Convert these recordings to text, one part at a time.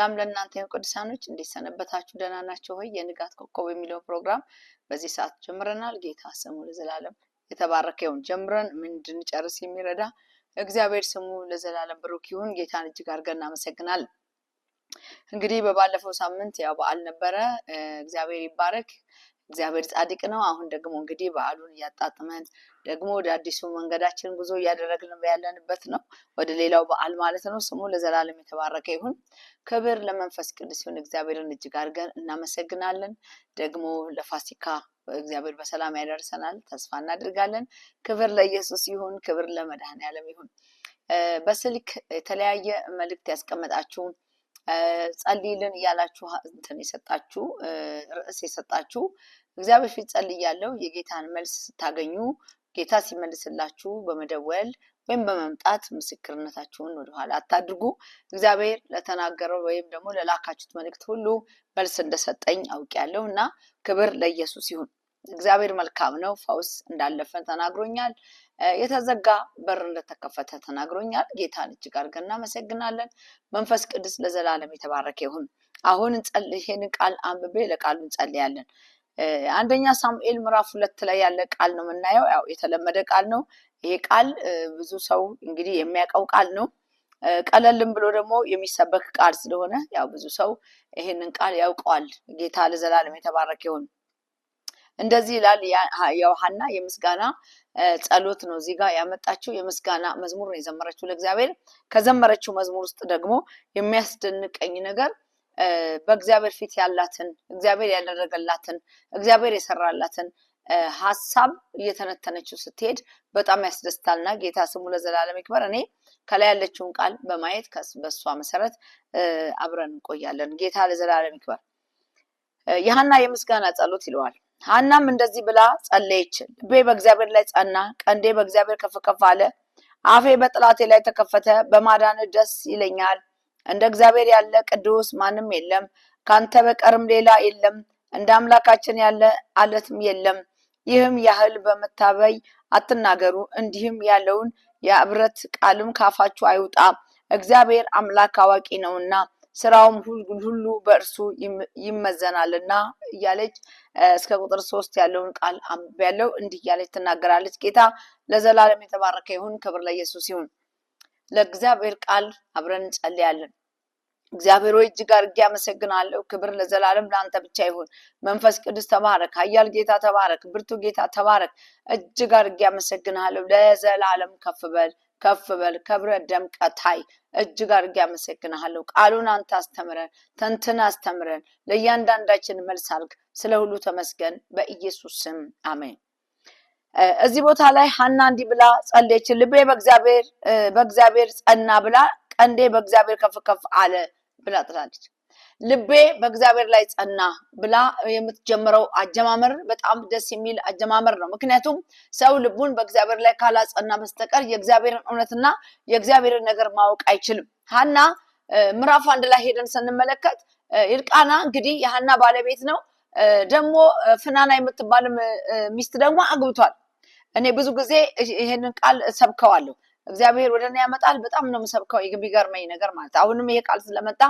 ሰላም ለእናንተ ቅዱሳኖች እንዴት ሰነበታችሁ? ደህና ናችሁ ሆይ? የንጋት ኮከብ የሚለው ፕሮግራም በዚህ ሰዓት ጀምረናል። ጌታ ስሙ ለዘላለም የተባረከ ይሁን። ጀምረን ምን እንድንጨርስ የሚረዳ እግዚአብሔር ስሙ ለዘላለም ብሩክ ይሁን። ጌታን እጅግ አድርገን እናመሰግናለን። እንግዲህ በባለፈው ሳምንት ያው በዓል ነበረ። እግዚአብሔር ይባረክ። እግዚአብሔር ጻድቅ ነው። አሁን ደግሞ እንግዲህ በዓሉን ያጣጥመን ደግሞ ወደ አዲሱ መንገዳችን ጉዞ ያደረግን ያለንበት ነው። ወደ ሌላው በዓል ማለት ነው። ስሙ ለዘላለም የተባረከ ይሁን። ክብር ለመንፈስ ቅዱስ ይሁን። እግዚአብሔርን እጅግ አድርገን እናመሰግናለን። ደግሞ ለፋሲካ እግዚአብሔር በሰላም ያደርሰናል ተስፋ እናደርጋለን። ክብር ለኢየሱስ ይሁን። ክብር ለመድኃኔዓለም ይሁን። በስልክ የተለያየ መልእክት ያስቀመጣችሁ ጸልይልን ያላችሁ እንትን የሰጣችሁ ርዕስ የሰጣችሁ እግዚአብሔር ፊት ጸልያለሁ የጌታን መልስ ስታገኙ ጌታ ሲመልስላችሁ በመደወል ወይም በመምጣት ምስክርነታችሁን ወደ ኋላ አታድርጉ። እግዚአብሔር ለተናገረው ወይም ደግሞ ለላካችሁት መልእክት ሁሉ መልስ እንደሰጠኝ አውቄያለሁና ክብር ለኢየሱስ ይሁን። እግዚአብሔር መልካም ነው። ፈውስ እንዳለፈን ተናግሮኛል። የተዘጋ በር እንደተከፈተ ተናግሮኛል። ጌታን እጅግ አድርገን እናመሰግናለን። መንፈስ ቅዱስ ለዘላለም የተባረከ ይሁን። አሁን ይሄን ቃል አንብቤ ለቃሉ እንጸልያለን። አንደኛ ሳሙኤል ምዕራፍ 2 ላይ ያለ ቃል ነው የምናየው። ያው የተለመደ ቃል ነው። ይሄ ቃል ብዙ ሰው እንግዲህ የሚያውቀው ቃል ነው። ቀለልም ብሎ ደግሞ የሚሰበክ ቃል ስለሆነ ያው ብዙ ሰው ይሄንን ቃል ያውቀዋል። ጌታ ለዘላለም የተባረከ ይሁን። እንደዚህ ይላል። ዮሐና የምስጋና ጸሎት ነው እዚህ ጋር ያመጣችው። የምስጋና መዝሙር ነው የዘመረችው ለእግዚአብሔር። ከዘመረችው መዝሙር ውስጥ ደግሞ የሚያስደንቀኝ ነገር በእግዚአብሔር ፊት ያላትን እግዚአብሔር ያደረገላትን እግዚአብሔር የሰራላትን ሐሳብ እየተነተነችው ስትሄድ በጣም ያስደስታልና ጌታ ስሙ ለዘላለም ይክበር። እኔ ከላይ ያለችውን ቃል በማየት በሷ መሰረት አብረን እንቆያለን። ጌታ ለዘላለም ይክበር። የሐና የምስጋና ጸሎት ይለዋል። ሐናም እንደዚህ ብላ ጸለየች። ልቤ በእግዚአብሔር ላይ ጸና፣ ቀንዴ በእግዚአብሔር ከፍ ከፍ አለ። አፌ በጠላቴ ላይ ተከፈተ። በማዳን ደስ ይለኛል። እንደ እግዚአብሔር ያለ ቅዱስ ማንም የለም፣ ካንተ በቀርም ሌላ የለም። እንደ አምላካችን ያለ አለትም የለም። ይህም ያህል በመታበይ አትናገሩ፣ እንዲህም ያለውን የእብረት ቃልም ካፋችሁ አይውጣ። እግዚአብሔር አምላክ አዋቂ ነውና ስራውም ሁሉ በእርሱ ይመዘናልና እያለች እስከ ቁጥር 3 ያለውን ቃል አንብቤያለሁ። እንዲህ እያለች ትናገራለች። ጌታ ለዘላለም የተባረከ ይሁን። ክብር ለኢየሱስ ይሁን። ለእግዚአብሔር ቃል አብረን እንጸልያለን። እግዚአብሔር ሆይ እጅግ አድርጌ አመሰግናለሁ። ክብር ለዘላለም ለአንተ ብቻ ይሁን። መንፈስ ቅዱስ ተባረክ። ኃያል ጌታ ተባረክ። ብርቱ ጌታ ተባረክ። እጅግ አድርጌ አመሰግናለሁ። ለዘላለም ከፍ በል ከፍ በል። ክብረ ደምቀታይ እጅግ አድርጌ አመሰግናለሁ። ቃሉን አንተ አስተምረን፣ ተንተና አስተምረን፣ ለእያንዳንዳችን መልስ አድርግ። ስለ ሁሉ ተመስገን። በኢየሱስ ስም አሜን። እዚህ ቦታ ላይ ሐና እንዲህ ብላ ጸለየች። ልቤ በእግዚአብሔር ጸና ብላ ቀንዴ በእግዚአብሔር ከፍ ከፍ አለ ብላ ትላለች። ልቤ በእግዚአብሔር ላይ ጸና ብላ የምትጀምረው አጀማመር በጣም ደስ የሚል አጀማመር ነው። ምክንያቱም ሰው ልቡን በእግዚአብሔር ላይ ካላጸና በስተቀር የእግዚአብሔርን እውነትና የእግዚአብሔርን ነገር ማወቅ አይችልም። ሐና ምዕራፍ 1 ላይ ሄደን ስንመለከት ይልቃና እንግዲህ የሐና ባለቤት ነው። ደግሞ ፍናና የምትባል ሚስት ደግሞ አግብቷል። እኔ ብዙ ጊዜ ይሄንን ቃል ሰብከዋለሁ። እግዚአብሔር ወደኔ ያመጣል። በጣም ነው የምሰብከው። የሚገርመኝ ነገር ማለት አሁንም ይሄ ቃል ስለመጣ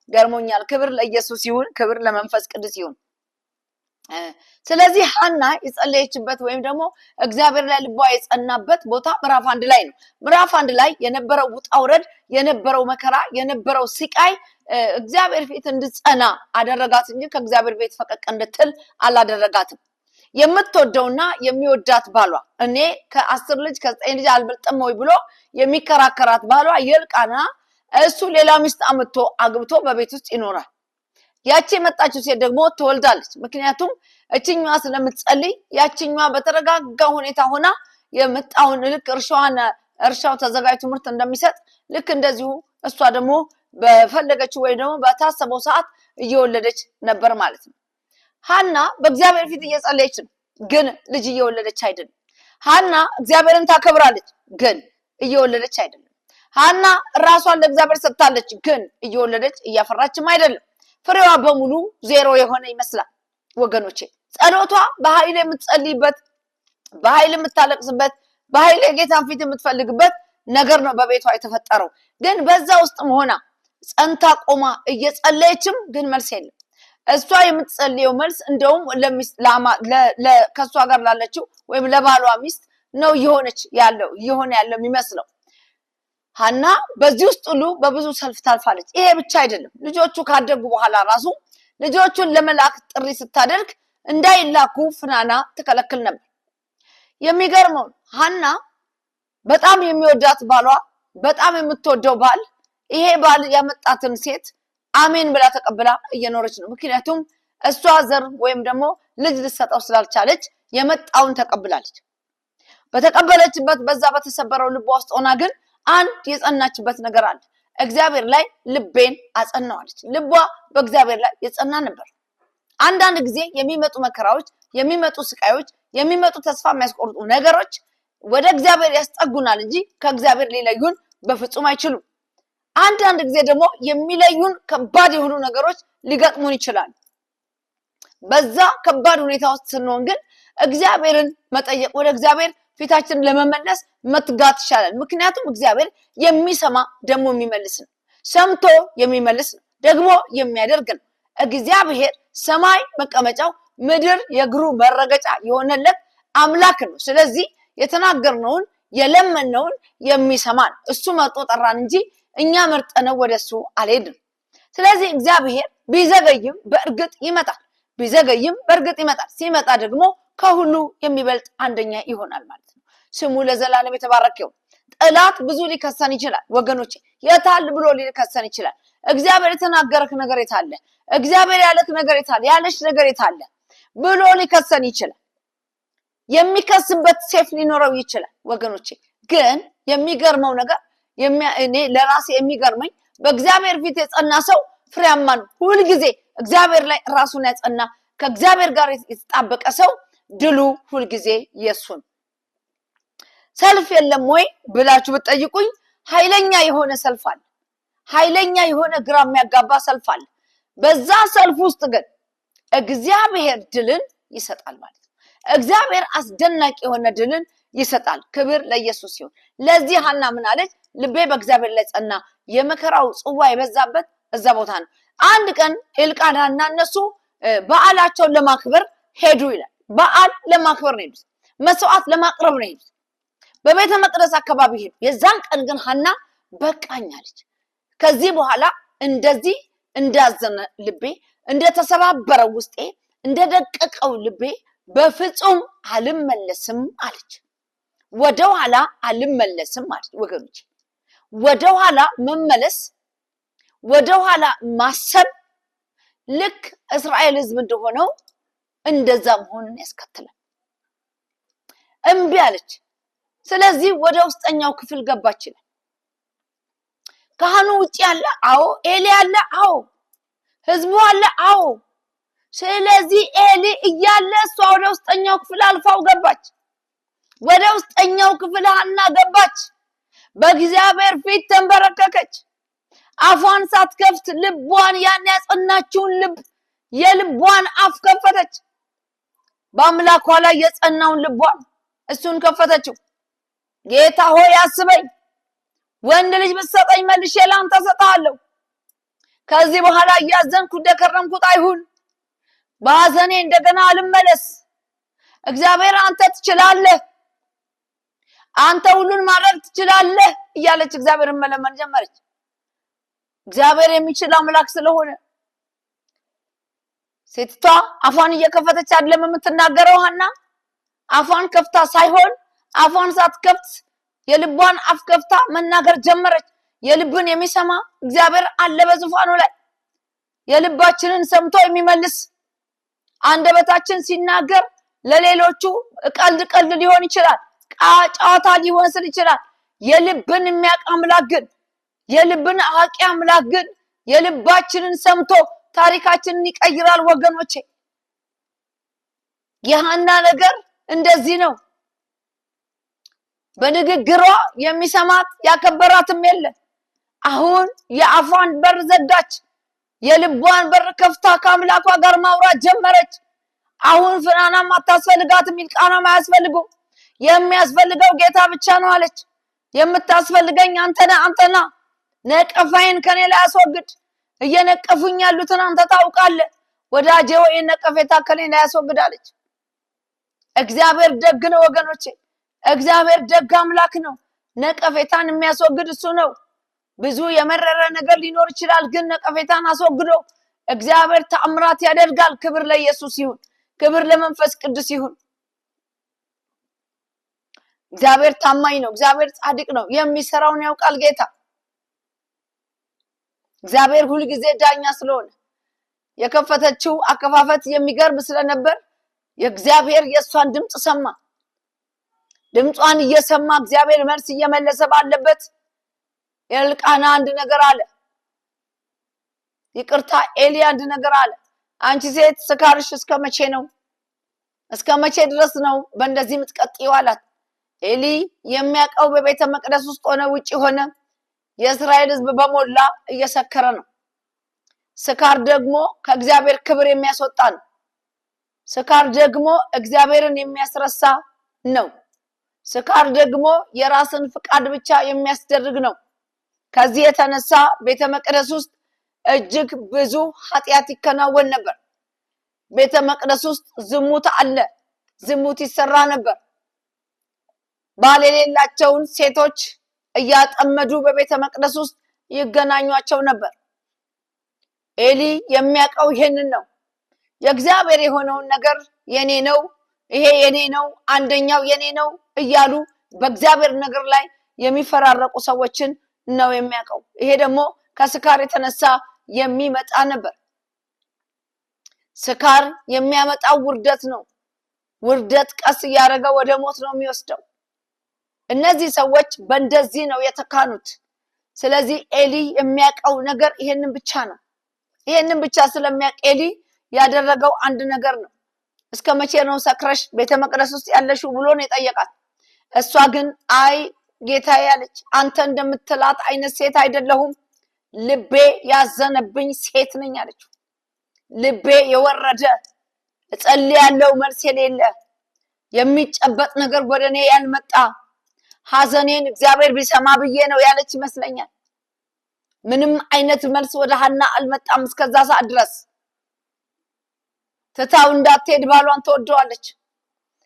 ገርሞኛል። ክብር ለኢየሱስ ይሁን። ክብር ለመንፈስ ቅዱስ ይሁን። ስለዚህ ሐና የጸለየችበት ወይም ደግሞ እግዚአብሔር ላይ ልቧ የጸናበት ቦታ ምዕራፍ 1 ላይ ነው። ምዕራፍ 1 ላይ የነበረው ውጣ ውረድ፣ የነበረው መከራ፣ የነበረው ስቃይ እግዚአብሔር ፊት እንድጸና አደረጋት እንጂ ከእግዚአብሔር ቤት ፈቀቅ እንድትል አላደረጋትም። የምትወደውና የሚወዳት ባሏ እኔ ከ10 ልጅ ከ9 ልጅ አልበልጥም ወይ ብሎ የሚከራከራት ባሏ ይልቃና እሱ ሌላ ሚስት አምጥቶ አግብቶ በቤት ውስጥ ይኖራል። ያቺ የመጣችው ሴት ደግሞ ትወልዳለች። ምክንያቱም እችኛዋ ስለምትጸልይ ያቺኛዋ በተረጋጋ ሁኔታ ሆና የመጣውን ልክ እርሻው ተዘጋጅቶ ምርት እንደሚሰጥ ልክ እንደዚሁ እሷ ደግሞ በፈለገችው ወይ ደግሞ በታሰበው ሰዓት እየወለደች ነበር ማለት ነው። ሐና በእግዚአብሔር ፊት እየጸለየች ነው፣ ግን ልጅ እየወለደች አይደለም። ሐና እግዚአብሔርን ታከብራለች፣ ግን እየወለደች አይደለም። ሐና ራሷን ለእግዚአብሔር ሰጥታለች፣ ግን እየወለደች እያፈራችም አይደለም። ፍሬዋ በሙሉ ዜሮ የሆነ ይመስላል ወገኖቼ። ጸሎቷ በኃይል የምትጸልይበት፣ በኃይል የምታለቅስበት፣ በኃይል የጌታን ፊት የምትፈልግበት ነገር ነው በቤቷ የተፈጠረው። ግን በዛ ውስጥም ሆና ጸንታ ቆማ እየጸለየችም ግን መልስ የለም። እሷ የምትጸልየው መልስ እንደውም ከሷ ጋር ላለችው ወይም ለባሏ ሚስት ነው እየሆነ ያለው የሚመስለው። ሐና በዚህ ውስጥ ሁሉ በብዙ ሰልፍ ታልፋለች። ይሄ ብቻ አይደለም። ልጆቹ ካደጉ በኋላ ራሱ ልጆቹን ለመላክ ጥሪ ስታደርግ እንዳይላኩ ፍናና ትከለክል ነበር። የሚገርመው ሐና በጣም የሚወዳት ባሏ፣ በጣም የምትወደው ባል፣ ይሄ ባል ያመጣትን ሴት አሜን ብላ ተቀብላ እየኖረች ነው። ምክንያቱም እሷ ዘር ወይም ደግሞ ልጅ ልትሰጠው ስላልቻለች የመጣውን ተቀብላለች። በተቀበለችበት በዛ በተሰበረው ልቧ ውስጥ ሆና ግን አንድ የጸናችበት ነገር አለ። እግዚአብሔር ላይ ልቤን አጸናዋለች። ልቧ በእግዚአብሔር ላይ የጸና ነበር። አንዳንድ ጊዜ የሚመጡ መከራዎች፣ የሚመጡ ስቃዮች፣ የሚመጡ ተስፋ የሚያስቆርጡ ነገሮች ወደ እግዚአብሔር ያስጠጉናል እንጂ ከእግዚአብሔር ሊለዩን በፍጹም አይችሉም። አንዳንድ ጊዜ ደግሞ የሚለዩን ከባድ የሆኑ ነገሮች ሊገጥሙን ይችላል። በዛ ከባድ ሁኔታ ውስጥ ስንሆን ግን እግዚአብሔርን መጠየቅ፣ ወደ እግዚአብሔር ፊታችንን ለመመለስ መትጋት ይሻላል። ምክንያቱም እግዚአብሔር የሚሰማ ደግሞ የሚመልስ ነው። ሰምቶ የሚመልስ ነው፣ ደግሞ የሚያደርግ ነው። እግዚአብሔር ሰማይ መቀመጫው ምድር የእግሩ መረገጫ የሆነለት አምላክ ነው። ስለዚህ የተናገርነውን የለመነውን የሚሰማን እሱ መርጦ ጠራን እንጂ እኛ መርጠነው ወደሱ አልሄድም። ስለዚህ እግዚአብሔር ቢዘገይም በእርግጥ ይመጣል፣ ቢዘገይም በእርግጥ ይመጣል። ሲመጣ ደግሞ ከሁሉ የሚበልጥ አንደኛ ይሆናል ማለት ነው። ስሙ ለዘላለም የተባረከ ይሁን። ጠላት ብዙ ሊከሰን ይችላል ወገኖቼ። የታል ብሎ ሊከሰን ይችላል። እግዚአብሔር የተናገረክ ነገር የታለ? እግዚአብሔር ያለክ ነገር የታለ? ያለሽ ነገር የታለ ብሎ ሊከሰን ይችላል። የሚከስበት ሴፍ ሊኖረው ይችላል ወገኖቼ። ግን የሚገርመው ነገር እኔ ለራሴ የሚገርመኝ በእግዚአብሔር ፊት የጸና ሰው ፍሬያማ ነው። ሁልጊዜ እግዚአብሔር ላይ ራሱን ያጸና ከእግዚአብሔር ጋር የተጣበቀ ሰው ድሉ ሁልጊዜ የሱ ነው። ሰልፍ የለም ወይ ብላችሁ ብትጠይቁኝ ኃይለኛ የሆነ ሰልፍ አለ። ኃይለኛ የሆነ ግራ የሚያጋባ ሰልፍ አለ። በዛ ሰልፍ ውስጥ ግን እግዚአብሔር ድልን ይሰጣል ማለት ነው። እግዚአብሔር አስደናቂ የሆነ ድልን ይሰጣል። ክብር ለኢየሱስ ይሁን። ለዚህ ሐና ምን አለች? ልቤ በእግዚአብሔር ላይ ጸና። የመከራው ጽዋ የበዛበት እዛ ቦታ ነው። አንድ ቀን ኤልቃናና እነሱ በዓላቸውን ለማክበር ሄዱ ይላል። በዓል ለማክበር ነው ሄዱት። መስዋዕት ለማቅረብ ነው ሄዱት። በቤተ መቅደስ አካባቢ ሄዱ። የዛን ቀን ግን ሐና በቃኝ አለች። ከዚህ በኋላ እንደዚህ እንዳዘነ ልቤ፣ እንደተሰባበረው ውስጤ፣ እንደደቀቀው ልቤ በፍጹም አልመለስም አለች። ወደኋላ አልመለስም አለች ወገኖች። ወደኋላ መመለስ፣ ወደኋላ ማሰብ ልክ እስራኤል ሕዝብ እንደሆነው እንደዛ መሆንን ያስከትላል። እምቢ አለች። ስለዚህ ወደ ውስጠኛው ክፍል ገባች ይላል። ካህኑ ውጪ አለ፣ አዎ። ኤሊ አለ፣ አዎ። ሕዝቡ አለ፣ አዎ። ስለዚህ ኤሊ እያለ እሷ ወደ ውስጠኛው ክፍል አልፋው ገባች። ወደ ውስጠኛው ክፍል ሐና ገባች። በእግዚአብሔር ፊት ተንበረከከች። አፏን ሳትከፍት ልቧን ያን ያጸናችውን ልብ የልቧን አፍ ከፈተች። በአምላኳ ላይ የጸናውን ልቧን እሱን ከፈተችው። ጌታ ሆይ አስበኝ፣ ወንድ ልጅ ብትሰጠኝ መልሼ ላንተ እሰጥሃለሁ። ከዚህ በኋላ እያዘንኩ እንደከረምኩት አይሁን። በሐዘኔ እንደገና አልመለስ። እግዚአብሔር አንተ ትችላለህ፣ አንተ ሁሉን ማድረግ ትችላለህ እያለች እግዚአብሔርን መለመን ጀመረች። እግዚአብሔር የሚችል አምላክ ስለሆነ ሴትቷ አፏን እየከፈተች አይደለም የምትናገረው። ሐና አፏን ከፍታ ሳይሆን አፏን ሳትከፍት የልቧን አፍ ከፍታ መናገር ጀመረች። የልብን የሚሰማ እግዚአብሔር አለ በዙፋኑ ላይ። የልባችንን ሰምቶ የሚመልስ አንደበታችን ሲናገር ለሌሎቹ ቀልድ ሊሆን ይችላል፣ ጨዋታ ሊሆን ይችላል። የልብን የሚያውቅ አምላክ ግን፣ የልብን አዋቂ አምላክ ግን የልባችንን ሰምቶ ታሪካችንን ይቀይራል ወገኖቼ። የሐና ነገር እንደዚህ ነው። በንግግሯ የሚሰማት ያከበራትም የለ። አሁን የአፏን በር ዘጋች። የልቧን በር ከፍታ ከአምላኳ ጋር ማውራት ጀመረች። አሁን ፍናናም አታስፈልጋትም፣ ኤልቃናም አያስፈልጉም። የሚያስፈልገው ጌታ ብቻ ነው አለች። የምታስፈልገኝ አንተና ነቀፋዬን ከኔ ላይ አስወግድ። እየነቀፉኝ ያሉትን አንተ ታውቃለህ። ወዳጄ ሆይ ነቀፌታ ከኔ ላይ አስወግዳለች። እግዚአብሔር ደግ ነው ወገኖቼ። እግዚአብሔር ደግ አምላክ ነው። ነቀፌታን የሚያስወግድ እሱ ነው። ብዙ የመረረ ነገር ሊኖር ይችላል፣ ግን ነቀፌታን አስወግዶ እግዚአብሔር ተአምራት ያደርጋል። ክብር ለኢየሱስ ይሁን። ክብር ለመንፈስ ቅዱስ ይሁን። እግዚአብሔር ታማኝ ነው። እግዚአብሔር ጻድቅ ነው። የሚሰራውን ያውቃል ጌታ። እግዚአብሔር ሁሉ ጊዜ ዳኛ ስለሆነ የከፈተችው አከፋፈት የሚገርም ስለነበር የእግዚአብሔር የሷን ድምጽ ሰማ። ድምጿን እየሰማ እግዚአብሔር መልስ እየመለሰ ባለበት ኤልቃና አንድ ነገር አለ። ይቅርታ ኤሊ አንድ ነገር አለ። አንቺ ሴት ስካርሽ እስከመቼ ነው? እስከመቼ ድረስ ነው በእንደዚህ የምትቀጥይው አላት። ኤሊ የሚያውቀው በቤተ መቅደስ ውስጥ ሆነ ውጪ ሆነ የእስራኤል ሕዝብ በሞላ እየሰከረ ነው። ስካር ደግሞ ከእግዚአብሔር ክብር የሚያስወጣ ነው። ስካር ደግሞ እግዚአብሔርን የሚያስረሳ ነው። ስካር ደግሞ የራስን ፍቃድ ብቻ የሚያስደርግ ነው። ከዚህ የተነሳ ቤተ መቅደስ ውስጥ እጅግ ብዙ ኃጢአት ይከናወን ነበር። ቤተ መቅደስ ውስጥ ዝሙት አለ። ዝሙት ይሰራ ነበር። ባል የሌላቸውን ሴቶች እያጠመዱ በቤተ መቅደስ ውስጥ ይገናኟቸው ነበር። ኤሊ የሚያውቀው ይሄንን ነው። የእግዚአብሔር የሆነውን ነገር የኔ ነው፣ ይሄ የኔ ነው፣ አንደኛው የኔ ነው እያሉ በእግዚአብሔር ነገር ላይ የሚፈራረቁ ሰዎችን ነው የሚያውቀው። ይሄ ደግሞ ከስካር የተነሳ የሚመጣ ነበር። ስካር የሚያመጣው ውርደት ነው። ውርደት ቀስ እያደረገ ወደ ሞት ነው የሚወስደው። እነዚህ ሰዎች በእንደዚህ ነው የተካኑት። ስለዚህ ኤሊ የሚያውቀው ነገር ይሄንን ብቻ ነው። ይሄንን ብቻ ስለሚያውቅ ኤሊ ያደረገው አንድ ነገር ነው። እስከ መቼ ነው ሰክረሽ ቤተ መቅደስ ውስጥ ያለሽው ብሎ ነው የጠየቃት። እሷ ግን አይ ጌታዬ ያለች፣ አንተ እንደምትላት አይነት ሴት አይደለሁም፣ ልቤ ያዘነብኝ ሴት ነኝ አለችው። ልቤ የወረደ እጸልያለሁ መልስ የሌለ የሚጨበጥ ነገር ወደኔ ያልመጣ ሐዘኔን እግዚአብሔር ቢሰማ ብዬ ነው ያለች ይመስለኛል። ምንም አይነት መልስ ወደ ሐና አልመጣም እስከዛ ሰዓት ድረስ። ትታው እንዳትሄድ ባሏን ተወደዋለች።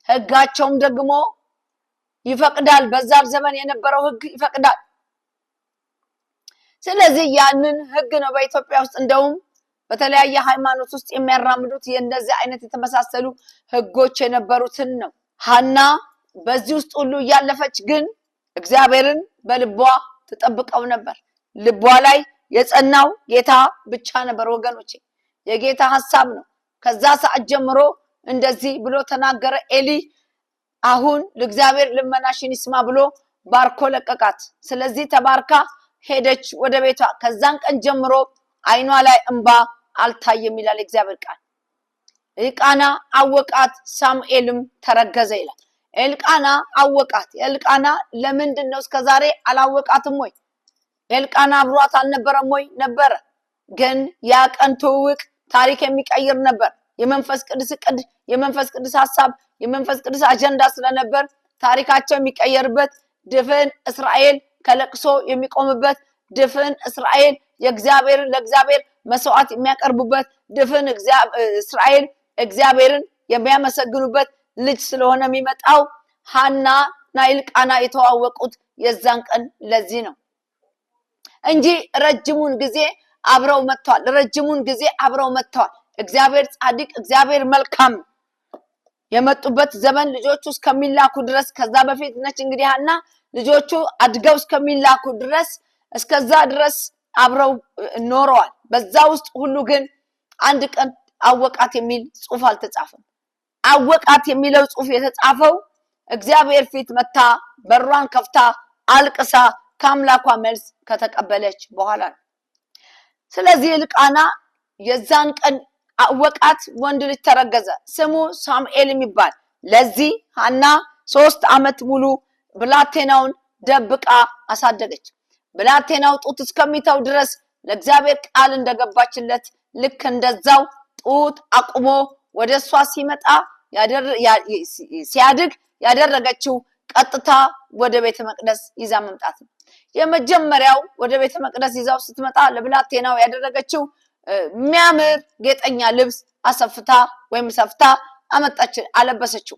ሕጋቸውም ደግሞ ይፈቅዳል። በዛ ዘመን የነበረው ሕግ ይፈቅዳል። ስለዚህ ያንን ሕግ ነው በኢትዮጵያ ውስጥ እንደውም በተለያየ ሃይማኖት ውስጥ የሚያራምዱት የእንደዚህ አይነት የተመሳሰሉ ሕጎች የነበሩትን ነው። ሐና በዚህ ውስጥ ሁሉ እያለፈች ግን እግዚአብሔርን በልቧ ተጠብቀው ነበር። ልቧ ላይ የጸናው ጌታ ብቻ ነበር ወገኖቼ። የጌታ ሐሳብ ነው። ከዛ ሰዓት ጀምሮ እንደዚህ ብሎ ተናገረ ኤሊ። አሁን ለእግዚአብሔር ልመናሽን ይስማ ብሎ ባርኮ ለቀቃት። ስለዚህ ተባርካ ሄደች ወደ ቤቷ። ከዛን ቀን ጀምሮ አይኗ ላይ እንባ አልታየም ይላል እግዚአብሔር ቃል። ኤልቃና አወቃት፣ ሳሙኤልም ተረገዘ ይላል። ኤልቃና አወቃት። ኤልቃና ለምንድን ነው እስከዛሬ አላወቃትም ወይ? ኤልቃና አብሯት አልነበረም ወይ? ነበረ። ግን ያ ቀን ትውውቅ ታሪክ የሚቀይር ነበር። የመንፈስ ቅዱስ እቅድ፣ የመንፈስ ቅዱስ ሐሳብ፣ የመንፈስ ቅዱስ አጀንዳ ስለነበር ታሪካቸው የሚቀየርበት፣ ድፍን እስራኤል ከለቅሶ የሚቆምበት፣ ድፍን እስራኤል ለእግዚአብሔር መስዋዕት የሚያቀርቡበት፣ ድፍን እስራኤል እግዚአብሔርን የሚያመሰግኑበት ልጅ ስለሆነ የሚመጣው ሐናና ኤልቃና የተዋወቁት የዛን ቀን ለዚህ ነው እንጂ ረጅሙን ጊዜ አብረው መጥተዋል። ረጅሙን ጊዜ አብረው መጥተዋል። እግዚአብሔር ጻድቅ፣ እግዚአብሔር መልካም። የመጡበት ዘመን ልጆቹ እስከሚላኩ ድረስ፣ ከዛ በፊት ነች እንግዲህ ሐና ልጆቹ አድገው እስከሚላኩ ድረስ እስከዛ ድረስ አብረው ኖረዋል። በዛ ውስጥ ሁሉ ግን አንድ ቀን አወቃት የሚል ጽሑፍ አልተጻፈም። አወቃት የሚለው ጽሑፍ የተጻፈው እግዚአብሔር ፊት መታ በሯን ከፍታ አልቅሳ ከአምላኳ መልስ ከተቀበለች በኋላ ነው። ስለዚህ ኤልቃና የዛን ቀን አወቃት። ወንድ ልጅ ተረገዘ፣ ስሙ ሳሙኤል የሚባል። ለዚህ ሐና 3 ዓመት ሙሉ ብላቴናውን ደብቃ አሳደገች። ብላቴናው ጡት እስከሚተው ድረስ ለእግዚአብሔር ቃል እንደገባችለት ልክ እንደዛው ጡት አቁሞ ወደ እሷ ሲመጣ ሲያድግ ያደረገችው ቀጥታ ወደ ቤተ መቅደስ ይዛ መምጣት ነው። የመጀመሪያው ወደ ቤተ መቅደስ ይዛው ስትመጣ ለብላቴናው ያደረገችው የሚያምር ጌጠኛ ልብስ አሰፍታ ወይም ሰፍታ አመጣች፣ አለበሰችው።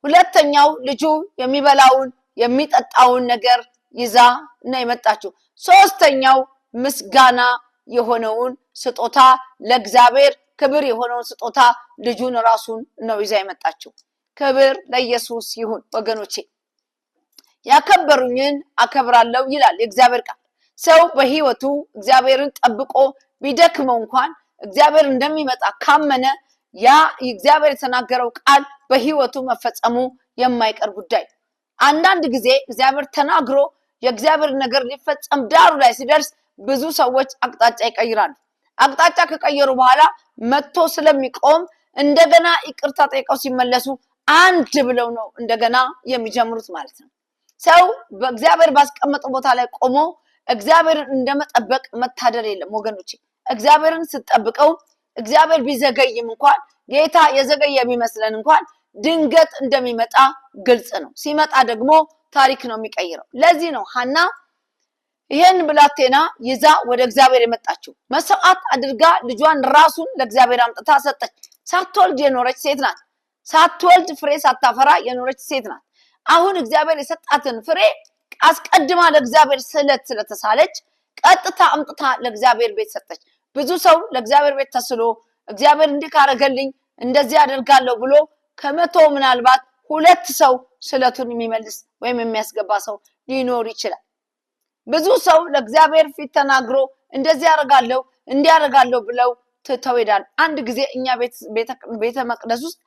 ሁለተኛው ልጁ የሚበላውን የሚጠጣውን ነገር ይዛ እና የመጣችው። ሶስተኛው ምስጋና የሆነውን ስጦታ ለእግዚአብሔር ክብር የሆነውን ስጦታ ልጁን ራሱን ነው ይዛ የመጣችው። ክብር ለኢየሱስ ይሁን ወገኖቼ። ያከበሩኝን አከብራለሁ ይላል የእግዚአብሔር ቃል። ሰው በህይወቱ እግዚአብሔርን ጠብቆ ቢደክመው እንኳን እግዚአብሔር እንደሚመጣ ካመነ ያ እግዚአብሔር የተናገረው ቃል በህይወቱ መፈጸሙ የማይቀር ጉዳይ። አንዳንድ ጊዜ እግዚአብሔር ተናግሮ የእግዚአብሔር ነገር ሊፈጸም ዳሩ ላይ ሲደርስ ብዙ ሰዎች አቅጣጫ ይቀይራሉ። አቅጣጫ ከቀየሩ በኋላ መጥቶ ስለሚቆም እንደገና ይቅርታ ጠይቀው ሲመለሱ አንድ ብለው ነው እንደገና የሚጀምሩት ማለት ነው። ሰው በእግዚአብሔር ባስቀመጠው ቦታ ላይ ቆሞ እግዚአብሔርን እንደመጠበቅ መታደር የለም ወገኖቼ። እግዚአብሔርን ስትጠብቀው እግዚአብሔር ቢዘገይም እንኳን ጌታ የዘገየ ቢመስለን እንኳን ድንገት እንደሚመጣ ግልጽ ነው። ሲመጣ ደግሞ ታሪክ ነው የሚቀይረው። ለዚህ ነው ሐና ይሄን ብላቴና ይዛ ወደ እግዚአብሔር የመጣችው። መስዋዕት አድርጋ ልጇን ራሱን ለእግዚአብሔር አምጥታ ሰጠች። ሳትወልድ የኖረች ሴት ናት። ሳትወልድ ፍሬ ሳታፈራ የኖረች ሴት ናት። አሁን እግዚአብሔር የሰጣትን ፍሬ አስቀድማ ለእግዚአብሔር ስለት ስለተሳለች ቀጥታ አምጥታ ለእግዚአብሔር ቤት ሰጠች። ብዙ ሰው ለእግዚአብሔር ቤት ተስሎ እግዚአብሔር እንዲህ ካረገልኝ እንደዚህ አደርጋለሁ ብሎ ከመቶ ምናልባት 2 ሰው ስለቱን የሚመልስ ወይም የሚያስገባ ሰው ሊኖር ይችላል። ብዙ ሰው ለእግዚአብሔር ፊት ተናግሮ እንደዚህ አደርጋለሁ እንዲያደርጋለሁ ብለው ትተው ይሄዳል። አንድ ጊዜ እኛ ቤተ መቅደስ ውስጥ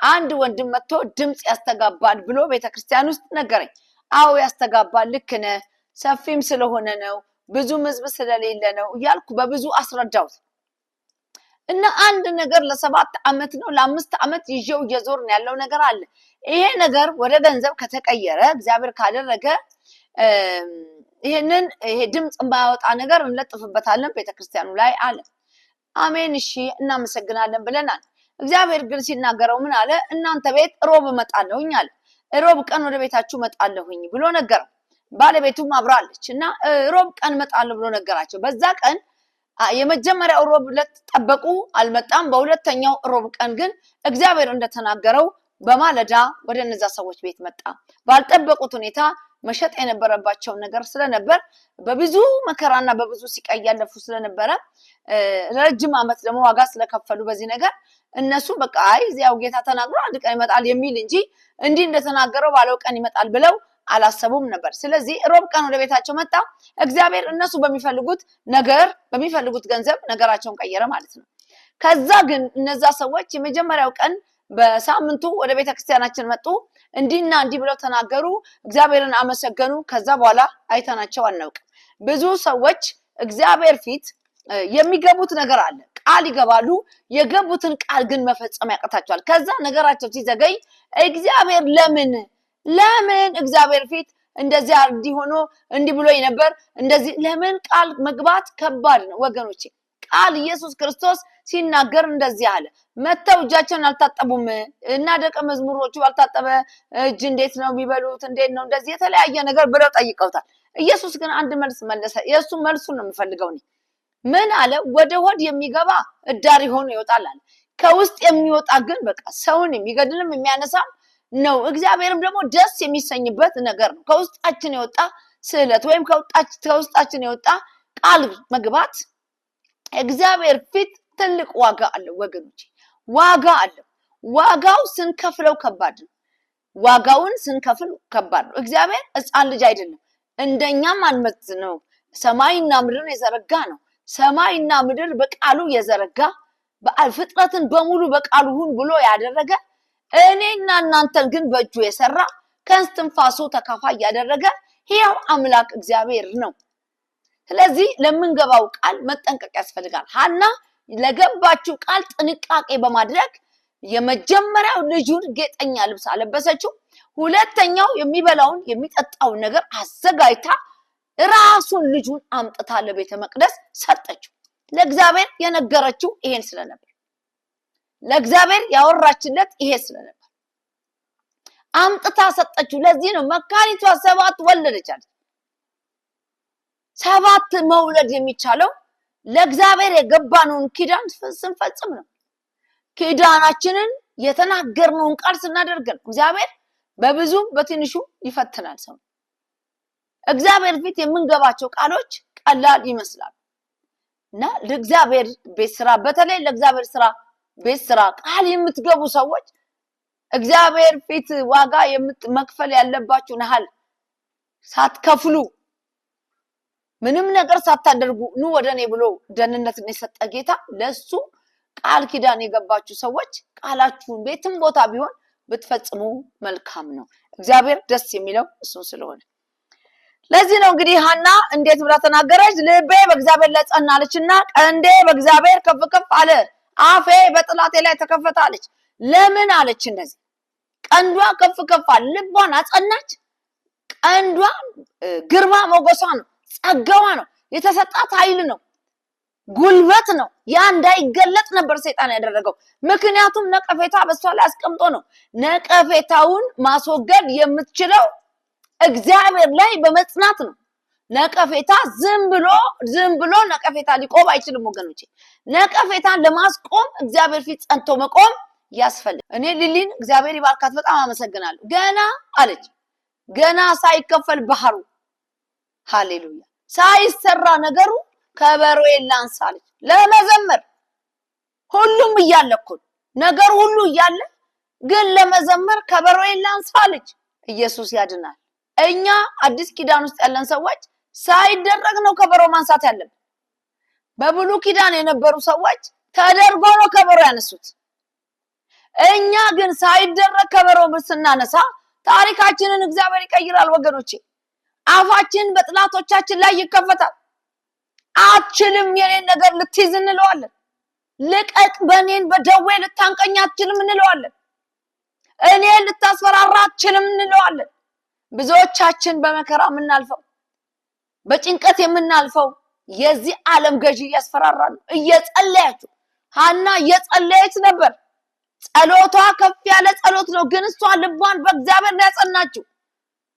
አንድ ወንድም መጥቶ ድምጽ ያስተጋባል ብሎ ቤተክርስቲያን ውስጥ ነገረኝ። አዎ ያስተጋባል፣ ልክ ነህ፣ ሰፊም ስለሆነ ነው፣ ብዙ ህዝብ ስለሌለ ነው እያልኩ በብዙ አስረዳሁት። እና አንድ ነገር ለ7 ዓመት ነው ለ5 ዓመት ይዤው እየዞርን ያለው ነገር አለ። ይሄ ነገር ወደ ገንዘብ ከተቀየረ እግዚአብሔር ካደረገ ይሄ ድምጽ የማያወጣ ነገር እንለጥፍበታለን ቤተክርስቲያኑ ላይ አለ። አሜን፣ እሺ እናመሰግናለን ብለናል። እግዚአብሔር ግን ሲናገረው ምን አለ? እናንተ ቤት ሮብ እመጣለሁኝ አለ። ሮብ ቀን ወደ ቤታችሁ እመጣለሁኝ ብሎ ነገረው። ባለቤቱም አብራለች እና ሮብ ቀን እመጣለሁ ብሎ ነገራቸው። በዛ ቀን የመጀመሪያው ሮብ ዕለት ጠበቁ፣ አልመጣም። በሁለተኛው ሮብ ቀን ግን እግዚአብሔር እንደተናገረው በማለዳ ወደ እነዛ ሰዎች ቤት መጣ። ባልጠበቁት ሁኔታ መሸጥ የነበረባቸው ነገር ስለነበር በብዙ መከራና በብዙ ሲቃይ ያለፉ ስለነበረ ረጅም ዓመት ደግሞ ዋጋ ስለከፈሉ በዚህ ነገር እነሱ በቃ አይ ያው ጌታ ተናግሮ አንድ ቀን ይመጣል የሚል እንጂ እንዲህ እንደተናገረው ባለው ቀን ይመጣል ብለው አላሰቡም ነበር። ስለዚህ ሮብ ቀን ወደ ቤታቸው መጣ። እግዚአብሔር እነሱ በሚፈልጉት ነገር በሚፈልጉት ገንዘብ ነገራቸውን ቀየረ ማለት ነው። ከዛ ግን እነዛ ሰዎች የመጀመሪያው ቀን በሳምንቱ ወደ ቤተክርስቲያናችን መጡ። እንዲና እንዲህ ብለው ተናገሩ፣ እግዚአብሔርን አመሰገኑ። ከዛ በኋላ አይተናቸው አናውቅም። ብዙ ሰዎች እግዚአብሔር ፊት የሚገቡት ነገር አለ፣ ቃል ይገባሉ። የገቡትን ቃል ግን መፈጸም ያቀታቸዋል። ከዛ ነገራቸው ሲዘገይ እግዚአብሔር ለምን እግዚአብሔር ፊት እንደዚህ እንዲሆኖ እንዲህ ብሎኝ ነበር እንደዚህ ለምን? ቃል መግባት ከባድ ነው ወገኖቼ። ቃል ኢየሱስ ክርስቶስ ሲናገር እንደዚህ አለ። መተው እጃቸውን አልታጠቡም እና ደቀ መዝሙሮቹ አልታጠበ እጅ እንዴት ነው የሚበሉት? እንዴት ነው እንደዚህ የተለያየ ነገር ብለው ጠይቀውታል። ኢየሱስ ግን አንድ መልስ መለሰ። የሱ መልሱን ነው የምፈልገው እኔ። ምን አለ? ወደ ሆድ የሚገባ እዳሪ ሆኖ ይወጣል አለ። ከውስጥ የሚወጣ ግን በቃ ሰውን የሚገድልም የሚያነሳም ነው። እግዚአብሔርም ደግሞ ደስ የሚሰኝበት ነገር ነው። ከውስጣችን የወጣ ስዕለት ወይም ከውስጣችን የወጣ ቃል መግባት እግዚአብሔር ፊት ትልቅ ዋጋ አለው ወገኖች፣ ዋጋ አለው። ዋጋው ስንከፍለው ከባድ ነው። ዋጋውን ስንከፍል ከባድ ነው። እግዚአብሔር ሕፃን ልጅ አይደለም፣ እንደኛም አንመት ነው። ሰማይና ምድርን የዘረጋ ነው። ሰማይና ምድር በቃሉ የዘረጋ ፍጥረትን በሙሉ በቃሉ ሁን ብሎ ያደረገ እኔና እናንተን ግን በእጁ የሰራ ከእስትንፋሱ ተካፋይ ያደረገ ሕያው አምላክ እግዚአብሔር ነው። ስለዚህ ለምንገባው ቃል መጠንቀቅ ያስፈልጋል። ሐና ለገባችው ቃል ጥንቃቄ በማድረግ የመጀመሪያው ልጁን ጌጠኛ ልብስ አለበሰችው። ሁለተኛው የሚበላውን የሚጠጣውን ነገር አዘጋጅታ ራሱን ልጁን አምጥታ ለቤተ መቅደስ ሰጠችው። ለእግዚአብሔር የነገረችው ይሄን ስለነበር፣ ለእግዚአብሔር ያወራችለት ይሄ ስለነበር አምጥታ ሰጠችው። ለዚህ ነው መካኒቷ 7 ወለደች። 7 መውለድ የሚቻለው ለእግዚአብሔር የገባነውን ኪዳን ስንፈጽም ነው። ኪዳናችንን የተናገርነውን ቃል ስናደርግ ነው። እግዚአብሔር በብዙ በትንሹ ይፈትናል ሰው። እግዚአብሔር ፊት የምንገባቸው ቃሎች ቀላል ይመስላል እና ለእግዚአብሔር ቤት ስራ በተለይ ለእግዚአብሔር ስራ ቤት ስራ ቃል የምትገቡ ሰዎች እግዚአብሔር ፊት ዋጋ መክፈል ያለባችሁ ነሃል ሳትከፍሉ ምንም ነገር ሳታደርጉ ኑ ወደኔ ብሎ ደህንነትን የሰጠ ጌታ ለሱ ቃል ኪዳን የገባችሁ ሰዎች ቃላችሁን ቤትም ቦታ ቢሆን ብትፈጽሙ መልካም ነው። እግዚአብሔር ደስ የሚለው እሱን ስለሆነ ለዚህ ነው እንግዲህ ሐና እንዴት ብላ ተናገረች? ልቤ በእግዚአብሔር ላይ ጸናለችና ቀንዴ በእግዚአብሔር ከፍ ከፍ አለ፣ አፌ በጥላቴ ላይ ተከፈተ አለች። ለምን አለች? እንደዚህ ቀንዷ ከፍ ከፍ አለ፣ ልቧን አጸናች። ቀንዷ ግርማ ሞገሷ ነው፣ ጸጋዋ ነው፣ የተሰጣት ኃይል ነው፣ ጉልበት ነው። ያ እንዳይገለጥ ነበር ሰይጣን ያደረገው። ምክንያቱም ነቀፌታ በሷ ላይ አስቀምጦ ነው። ነቀፌታውን ማስወገድ የምትችለው እግዚአብሔር ላይ በመጽናት ነው። ነቀፌታ ዝም ብሎ ነቀፌታ ሊቆም አይችልም ወገኖቼ። ነቀፌታን ለማስቆም እግዚአብሔር ፊት ጸንቶ መቆም ያስፈልጋል። እኔ ሊሊን እግዚአብሔር ይባርካት በጣም አመሰግናለሁ። ገና አለች ገና ሳይከፈል ባህሩ ሃሌሉያ ሳይሰራ ነገሩ ከበሮዬን ላንሳ አለች። ለመዘመር ሁሉም እያለ እኮ ነገር ሁሉ እያለ ግን ለመዘመር ከበሮዬን ላንሳ አለች። ኢየሱስ ያድናል። እኛ አዲስ ኪዳን ውስጥ ያለን ሰዎች ሳይደረግ ነው ከበሮ ማንሳት ያለብን። በብሉይ ኪዳን የነበሩ ሰዎች ተደርጎ ነው ከበሮ ያነሱት። እኛ ግን ሳይደረግ ከበሮ ስናነሳ ታሪካችንን እግዚአብሔር ይቀይራል ወገኖቼ። አፋችን በጥላቶቻችን ላይ ይከፈታል። አትችልም የኔን ነገር ልትይዝ እንለዋለን። ልቀቅ በኔን በደዌ ልታንቀኝ አትችልም እንለዋለን። እኔ ልታስፈራራ አትችልም እንለዋለን። ብዙዎቻችን በመከራ የምናልፈው በጭንቀት የምናልፈው የዚህ ዓለም ገዢ እያስፈራራን ነው። እየጸለያችሁ ሐና እየጸለየች ነበር። ጸሎቷ ከፍ ያለ ጸሎት ነው፣ ግን እሷ ልቧን በእግዚአብሔር ላይ ያጸናችው።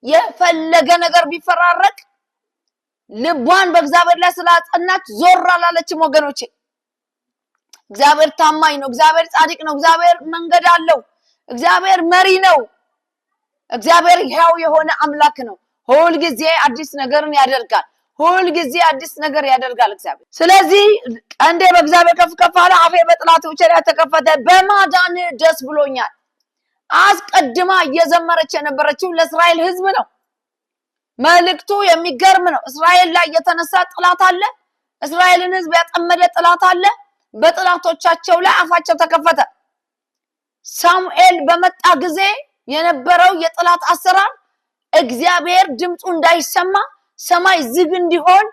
የፈለገ ነገር ቢፈራረቅ ልቧን በእግዚአብሔር ላይ ስላጸናች ዞር አላለችም ወገኖቼ። እግዚአብሔር ታማኝ ነው። እግዚአብሔር ጻድቅ ነው። እግዚአብሔር መንገድ አለው። እግዚአብሔር መሪ ነው። እግዚአብሔር ሕያው የሆነ አምላክ ነው። ሁል ጊዜ አዲስ ነገርን ያደርጋል። ሁል ጊዜ አዲስ ነገር ያደርጋል እግዚአብሔር። ስለዚህ ቀንዴ በእግዚአብሔር ከፍ ከፍ አለ፣ አፌ በጥላቶቼ ላይ ተከፈተ። በማዳን ደስ ብሎኛል። አስቀድማ እየዘመረች የነበረችው ለእስራኤል ሕዝብ ነው። መልእክቱ የሚገርም ነው። እስራኤል ላይ የተነሳ ጥላት አለ። እስራኤልን ሕዝብ ያጠመደ ጥላት አለ። በጥላቶቻቸው ላይ አፋቸው ተከፈተ። ሳሙኤል በመጣ ጊዜ የነበረው የጥላት አሰራር እግዚአብሔር ድምፁ እንዳይሰማ ሰማይ ዝግ እንዲሆን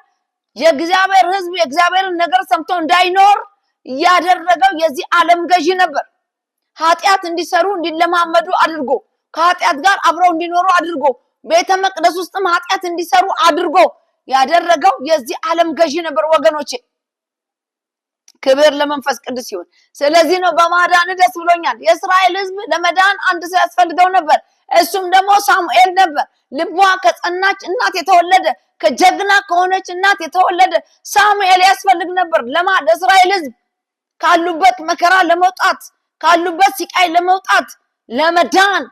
የእግዚአብሔር ሕዝብ የእግዚአብሔርን ነገር ሰምቶ እንዳይኖር ያደረገው የዚህ ዓለም ገዢ ነበር። ኃጢአት እንዲሰሩ እንዲለማመዱ አድርጎ ከኃጢአት ጋር አብረው እንዲኖሩ አድርጎ ቤተ መቅደስ ውስጥም ኃጢአት እንዲሰሩ አድርጎ ያደረገው የዚህ ዓለም ገዢ ነበር ወገኖቼ። ክብር ለመንፈስ ቅዱስ ይሁን። ስለዚህ ነው በማዳን ደስ ብሎኛል። የእስራኤል ሕዝብ ለመዳን አንድ ሰው ያስፈልገው ነበር። እሱም ደግሞ ሳሙኤል ነበር። ልቧ ከጸናች እናት የተወለደ ከጀግና ከሆነች እናት የተወለደ ሳሙኤል ያስፈልግ ነበር። ለእስራኤል ሕዝብ ካሉበት መከራ ለመውጣት ካሉበት ስቃይ ለመውጣት ለመዳን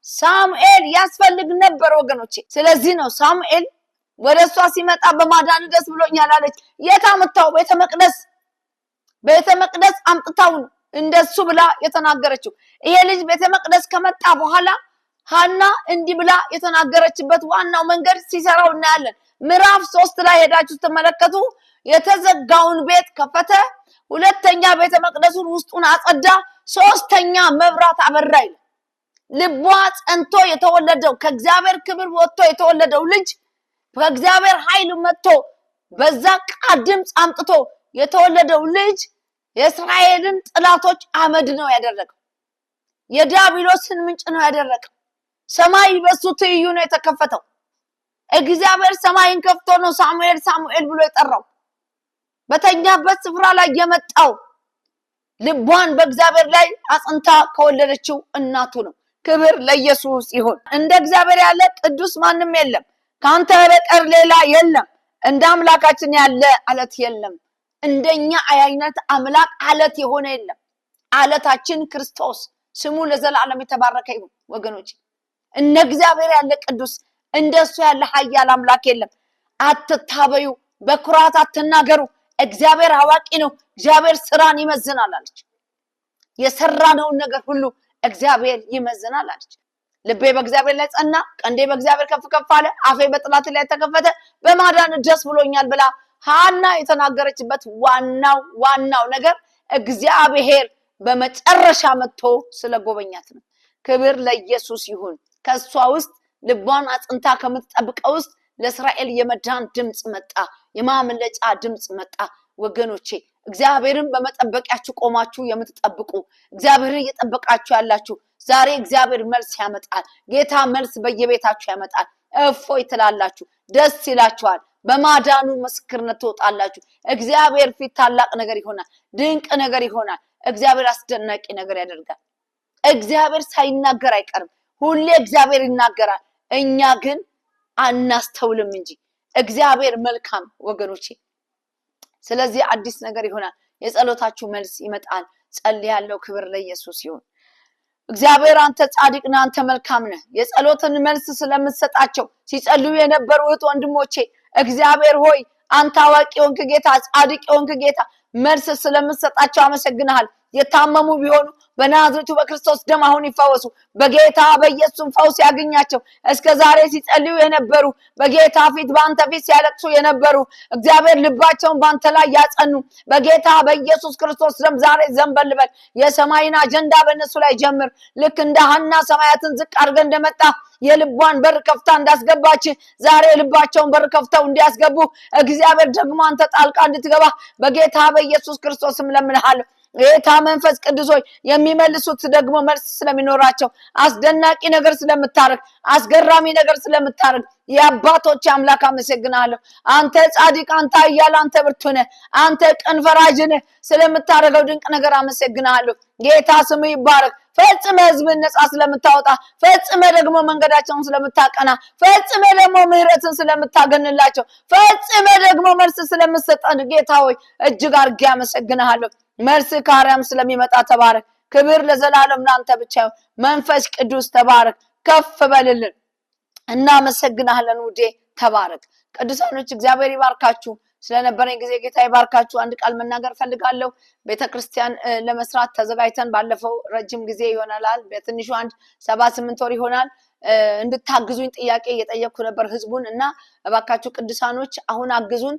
ሳሙኤል ያስፈልግ ነበር ወገኖቼ። ስለዚህ ነው ሳሙኤል ወደሷ ሲመጣ በማዳን ደስ ብሎኛል አለች። የታመጣው ቤተ መቅደስ አምጥታው እንደሱ ብላ የተናገረችው። ይሄ ልጅ ቤተ መቅደስ ከመጣ በኋላ ሐና እንዲህ ብላ የተናገረችበት ዋናው መንገድ ሲሰራው እናያለን። ምዕራፍ 3 ላይ ሄዳችሁ ተመለከቱ። የተዘጋውን ቤት ከፈተ። ሁለተኛ ቤተ መቅደሱን ውስጡን አጸዳ። ሶስተኛ መብራት አበራ ይላል። ልቧ ጸንቶ የተወለደው ከእግዚአብሔር ክብር ወጥቶ የተወለደው ልጅ ከእግዚአብሔር ኃይል መጥቶ በዛ ቃል ድምፅ አምጥቶ የተወለደው ልጅ የእስራኤልን ጥላቶች አመድ ነው ያደረገው። የዲያብሎስን ምንጭ ነው ያደረገው። ሰማይ በሱ ትይዩ ነው የተከፈተው። እግዚአብሔር ሰማይን ከፍቶ ነው ሳሙኤል ሳሙኤል ብሎ የጠራው። በተኛበት ስፍራ ላይ የመጣው ልቧን በእግዚአብሔር ላይ አጽንታ ከወለደችው እናቱ ነው። ክብር ለኢየሱስ ይሁን። እንደ እግዚአብሔር ያለ ቅዱስ ማንም የለም። ካንተ በቀር ሌላ የለም። እንደ አምላካችን ያለ አለት የለም። እንደኛ አይነት አምላክ አለት የሆነ የለም። አለታችን ክርስቶስ ስሙ ለዘላለም የተባረከ ይሁን። ወገኖች እነ እግዚአብሔር ያለ ቅዱስ እንደሱ ያለ ኃያል አምላክ የለም። አትታበዩ፣ በኩራት አትናገሩ። እግዚአብሔር አዋቂ ነው። እግዚአብሔር ስራን ይመዝናል አለች። የሰራነውን ነገር ሁሉ እግዚአብሔር ይመዝናል አለች። ልቤ በእግዚአብሔር ላይ ጸና፣ ቀንዴ በእግዚአብሔር ከፍ ከፍ አለ፣ አፌ በጠላት ላይ ተከፈተ፣ በማዳን ደስ ብሎኛል ብላ ሐና የተናገረችበት ዋናው ነገር እግዚአብሔር በመጨረሻ መጥቶ ስለጎበኛት ነው። ክብር ለኢየሱስ ይሁን። ከሷ ውስጥ ልቧን አጽንታ ከምትጠብቀው ውስጥ ለእስራኤል የመዳን ድምጽ መጣ፣ የማምለጫ ድምጽ መጣ። ወገኖቼ እግዚአብሔርን በመጠበቂያችሁ ቆማችሁ የምትጠብቁ እግዚአብሔርን እየጠበቃችሁ ያላችሁ ዛሬ እግዚአብሔር መልስ ያመጣል። ጌታ መልስ በየቤታችሁ ያመጣል። እፎይ ትላላችሁ፣ ደስ ይላችኋል። በማዳኑ ምስክርነት ትወጣላችሁ። እግዚአብሔር ፊት ታላቅ ነገር ይሆናል፣ ድንቅ ነገር ይሆናል። እግዚአብሔር አስደናቂ ነገር ያደርጋል። እግዚአብሔር ሳይናገር አይቀርም። ሁሌ እግዚአብሔር ይናገራል። እኛ ግን አናስተውልም እንጂ እግዚአብሔር መልካም ወገኖቼ። ስለዚህ አዲስ ነገር ይሆናል። የጸሎታችሁ መልስ ይመጣል። ጸልያለሁ። ክብር ለኢየሱስ ይሁን። እግዚአብሔር አንተ ጻድቅ ነህ፣ አንተ መልካም ነህ። የጸሎትን መልስ ስለምትሰጣቸው ሲጸልዩ የነበሩ እህት ወንድሞቼ እግዚአብሔር ሆይ አንተ አዋቂ የሆንክ ጌታ፣ ጻድቅ የሆንክ ጌታ መልስ ስለምትሰጣቸው አመሰግናለሁ። የታመሙ ቢሆኑ በናዝሬቱ በክርስቶስ ደም አሁን ይፈወሱ። በጌታ በኢየሱስ ፈውስ ያገኛቸው። እስከ ዛሬ ሲጸልዩ የነበሩ በጌታ ፊት በአንተ ፊት ሲያለቅሱ የነበሩ እግዚአብሔር ልባቸውን በአንተ ላይ ያጸኑ በጌታ በኢየሱስ ክርስቶስ ደም ዛሬ ዘንበል በል። የሰማይን አጀንዳ በእነሱ ላይ ጀምር። ልክ እንደ ሐና ሰማያትን ዝቅ አድርገህ እንደመጣ የልቧን በር ከፍታ እንዳስገባች ዛሬ ልባቸውን በር ከፍተው እንዲያስገቡ እግዚአብሔር ደግሞ አንተ ጣልቃ እንድትገባ በጌታ በኢየሱስ ክርስቶስም ለምንሃለሁ። ጌታ መንፈስ ቅዱስ ሆይ የሚመልሱት ደግሞ መልስ ስለሚኖራቸው አስደናቂ ነገር ስለምታረግ አስገራሚ ነገር ስለምታረግ የአባቶች አምላክ አመሰግናለሁ። አንተ ጻድቅ፣ አንተ ኃያል፣ አንተ ብርቱ ነህ፣ አንተ ቅን ፈራጅ ነህ። ስለምታረገው ድንቅ ነገር አመሰግናለሁ። ጌታ ስሙ ይባረክ። ፈጽመ ህዝብን ነፃ ስለምታወጣ፣ ፈጽመ ደግሞ መንገዳቸውን ስለምታቀና፣ ፈጽመ ደግሞ ምህረትን ስለምታገንላቸው፣ ፈጽመ ደግሞ መልስ ስለምትሰጠን ጌታ ሆይ እጅግ አድርጌ አመሰግናለሁ። መልስ ከአርያም ስለሚመጣ ተባረክ። ክብር ለዘላለም ላንተ ብቻ። መንፈስ ቅዱስ ተባረክ፣ ከፍ በልልን። እናመሰግናለን ውዴ፣ ተባረክ። ቅዱሳኖች እግዚአብሔር ይባርካችሁ። ስለነበረኝ ጊዜ ጌታ ይባርካችሁ። አንድ ቃል መናገር ፈልጋለሁ። ቤተክርስቲያን ለመስራት ተዘጋጅተን ባለፈው ረጅም ጊዜ ይሆናል፣ በትንሹ 7-8 ወር ይሆናል እንድታግዙኝ ጥያቄ እየጠየቅኩ ነበር ህዝቡን እና እባካችሁ ቅዱሳኖች አሁን አግዙን።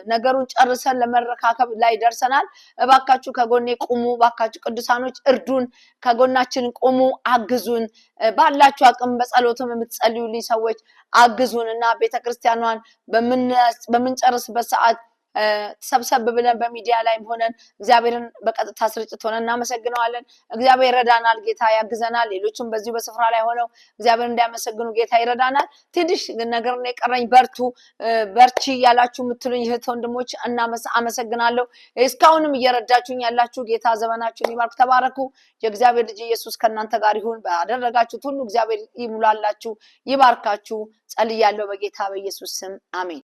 ነገሩን ጨርሰን ለመረካከብ ላይ ደርሰናል። እባካችሁ ከጎኔ ቁሙ። እባካችሁ ቅዱሳኖች እርዱን፣ ከጎናችን ቁሙ፣ አግዙን። ባላችሁ አቅም በጸሎትም የምትጸልዩልኝ ሰዎች አግዙን እና ቤተክርስቲያኗን በምንጨርስበት ሰዓት ሰብሰብ ብለን በሚዲያ ላይም ሆነን እግዚአብሔርን በቀጥታ ስርጭት ሆነን እናመሰግነዋለን። እግዚአብሔር ይረዳናል፣ ጌታ ያግዘናል። ሌሎችም በዚህ በስፍራ ላይ ሆነው እግዚአብሔር እንዲያመሰግኑ ጌታ ይረዳናል። ትንሽ ነገር ነው የቀረኝ። በርቺ ያላችሁ የምትሉኝ እህት ወንድሞች አመሰግናለሁ። እስካሁንም እየረዳችሁኝ ያላችሁ ጌታ ዘመናችሁን ይባርክ። ተባረኩ። የእግዚአብሔር ልጅ ኢየሱስ ከእናንተ ጋር ይሁን። ባደረጋችሁት ሁሉ እግዚአብሔር ይሙላላችሁ፣ ይባርካችሁ። ጸልያለሁ በጌታ በኢየሱስ ስም አሜን።